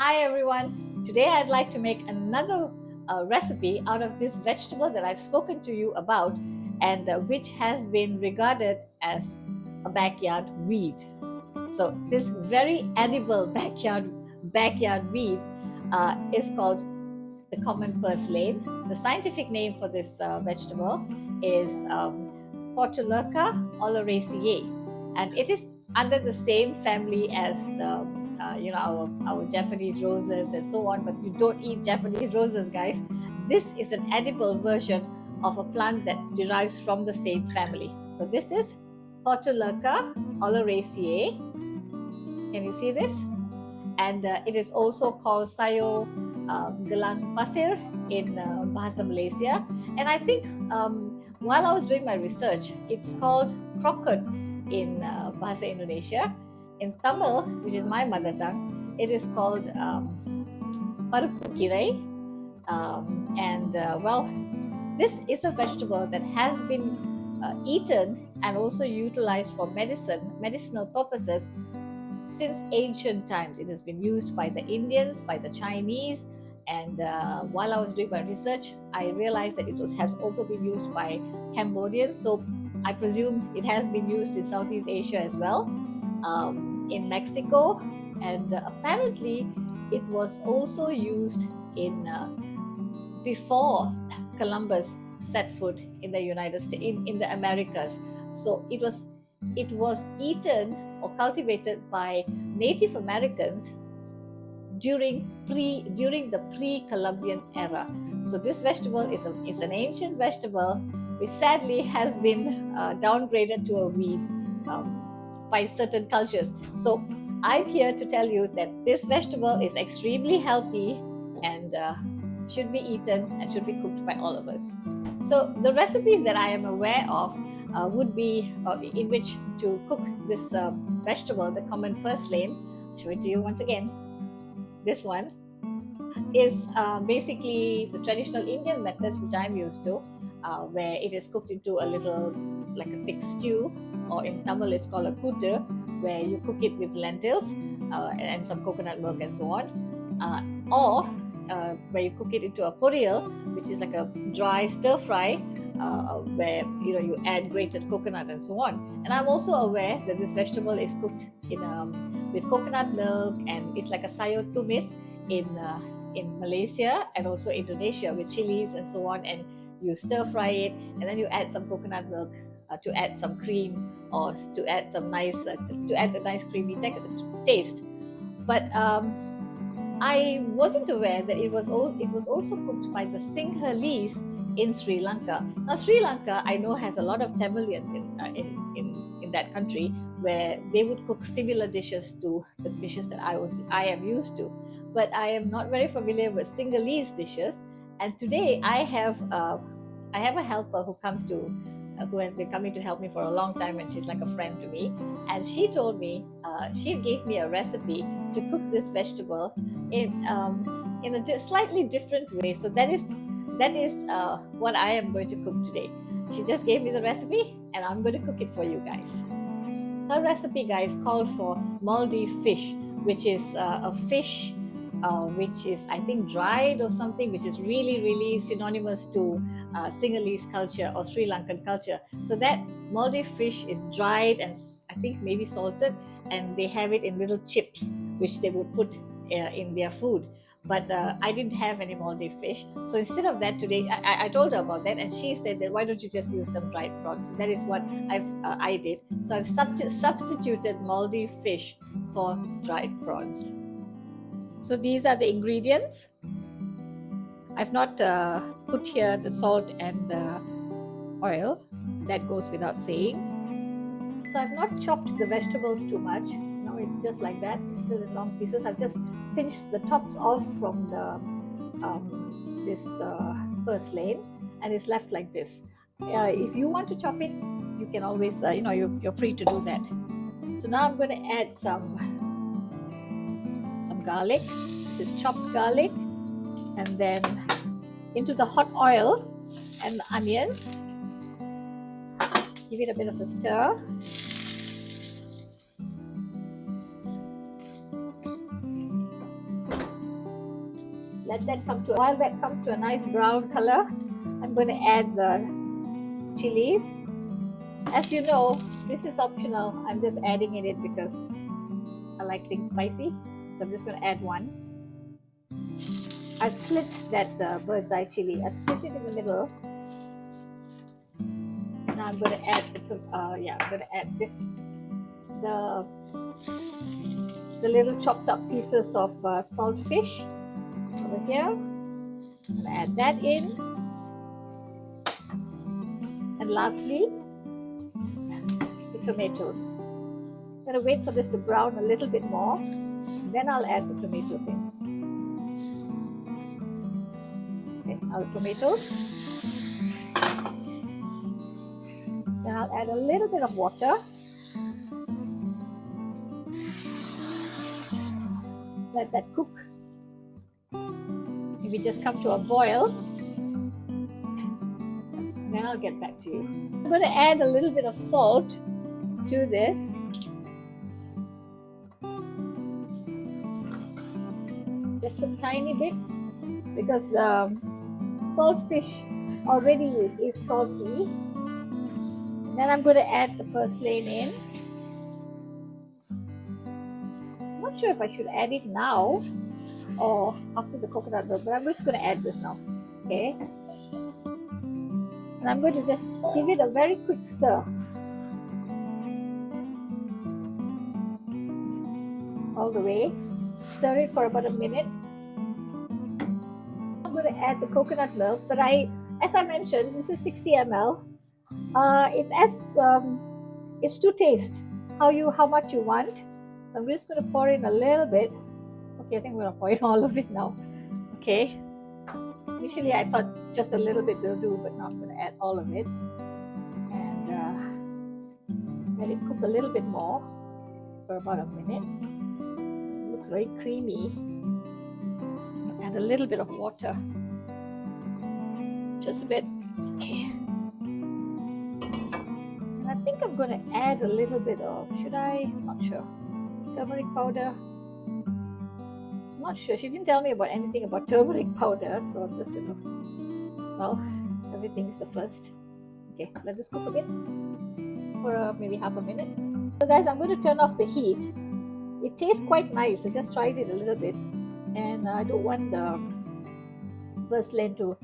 Hi everyone, today I'd like to make another recipe out of this vegetable that I've spoken to you about and which has been regarded as a backyard weed. So this very edible backyard weed is called the common purslane. The scientific name for this vegetable is Portulaca oleracea, and it is under the same family as the our Japanese roses and so on. But you don't eat Japanese roses, guys. This is an edible version of a plant that derives from the same family. So this is Portulaca oleracea. Can you see this? And it is also called sayo gelang pasir in Bahasa Malaysia. And I think while I was doing my research, it's called crockett in Bahasa Indonesia. In Tamil, which is my mother tongue, it is called Parupu Keerai. Well, this is a vegetable that has been eaten and also utilized for medicinal purposes since ancient times. It has been used by the Indians, by the Chinese, and while I was doing my research, I realized that has also been used by Cambodians. So I presume it has been used in Southeast Asia as well, in Mexico, and apparently it was also used in before Columbus set foot in the United States, in the Americas. So it was eaten or cultivated by Native Americans during the pre-Columbian era. So this vegetable is an ancient vegetable which sadly has been downgraded to a weed by certain cultures. So I'm here to tell you that this vegetable is extremely healthy and should be eaten and should be cooked by all of us. So the recipes that I am aware of would be in which to cook this vegetable, the common purslane. I'll show it to you once again. This one is basically the traditional Indian methods which I'm used to, where it is cooked into a little, like a thick stew, or in Tamil it's called a kuttu, where you cook it with lentils and some coconut milk and so on, or where you cook it into a poriyal, which is like a dry stir fry, where you add grated coconut and so on. And I'm also aware that this vegetable is cooked with coconut milk, and it's like a sayur tumis in Malaysia and also Indonesia, with chilies and so on. And you stir fry it, and then you add some coconut milk to add some cream, or to add the nice creamy taste. But I wasn't aware that it was also cooked by the Singhalese in Sri Lanka. Now, Sri Lanka, I know, has a lot of Tamilians in that country, where they would cook similar dishes to the dishes that I am used to. But I am not very familiar with Singhalese dishes. And today I have a helper who has been coming to help me for a long time, and she's like a friend to me. And she told me, she gave me a recipe to cook this vegetable in a slightly different way. So that is what I am going to cook today. She just gave me the recipe, and I'm going to cook it for you guys. Her recipe, guys, called for moldy fish, which is a fish which is, I think, dried or something, which is really, really synonymous to Singhalese culture or Sri Lankan culture. So that moldy fish is dried and I think maybe salted, and they have it in little chips, which they would put in their food. But I didn't have any moldy fish. So instead of that today, I told her about that, and she said that why don't you just use some dried prawns? So that is what I did. So I've substituted moldy fish for dried prawns. So these are the ingredients. I've not put here the salt and the oil. That goes without saying. So I've not chopped the vegetables too much. No, it's just like that. It's still in long pieces. I've just pinched the tops off from this purslane, and it's left like this. If you want to chop it, you can always, you're free to do that. So now I'm going to add some garlic. This is chopped garlic, and then into the hot oil and the onions. Give it a bit of a stir. let that come to, while that comes to a nice brown color, I'm going to add the chilies. As you know, this is optional. I'm just adding it in because I like things spicy. So I'm just going to add one. I slit that bird's eye chili. I slit it in the middle. Now I'm going to add I'm going to add this, the little chopped up pieces of salt fish over here. I'm going to add that in. And lastly, the tomatoes. I'm going to wait for this to brown a little bit more. Then I'll add the tomatoes in. Okay, now the tomatoes. Then I'll add a little bit of water. Let that cook. If it just come to a boil, then I'll get back to you. I'm going to add a little bit of salt to this. Just a tiny bit, because the saltfish already is salty. Then I'm going to add the purslane in. I'm not sure if I should add it now or after the coconut milk, but I'm just going to add this now. Okay. And I'm going to just give it a very quick stir. All the way. Stir it for about a minute. I'm going to add the coconut milk, but as I mentioned, this is 60 ml. It's to taste how much you want. So I'm just going to pour in a little bit. Okay, I think we're going to pour in all of it now. Okay. Initially, I thought just a little bit will do, but now I'm going to add all of it. And let it cook a little bit more for about a minute. It looks very creamy. Add a little bit of water. Just a bit. Okay. And I think I'm going to add a little bit of, should I? Not sure. Turmeric powder. Not sure. She didn't tell me about anything about turmeric powder, so I'm just gonna, well, everything is the first. Okay, let this cook a bit for maybe half a minute. So guys, I'm going to turn off the heat. It tastes quite nice. I just tried it a little bit, and I don't want the purslane to,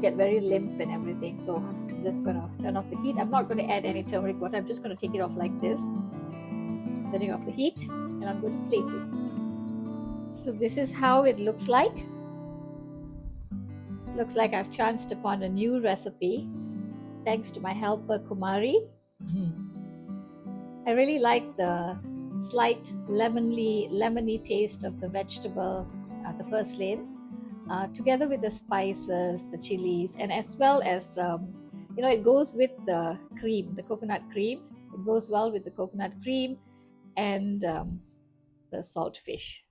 get very limp and everything. So I'm just gonna turn off the heat. I'm not going to add any turmeric water. I'm just going to take it off like this. Turning off the heat, and I'm going to plate it. So this is how it looks like. Looks like I've chanced upon a new recipe thanks to my helper Kumari. I really like the slight lemony taste of the vegetable, the purslane, together with the spices, the chilies, and as well as it goes with the cream, the coconut cream. It goes well with the coconut cream and the salt fish.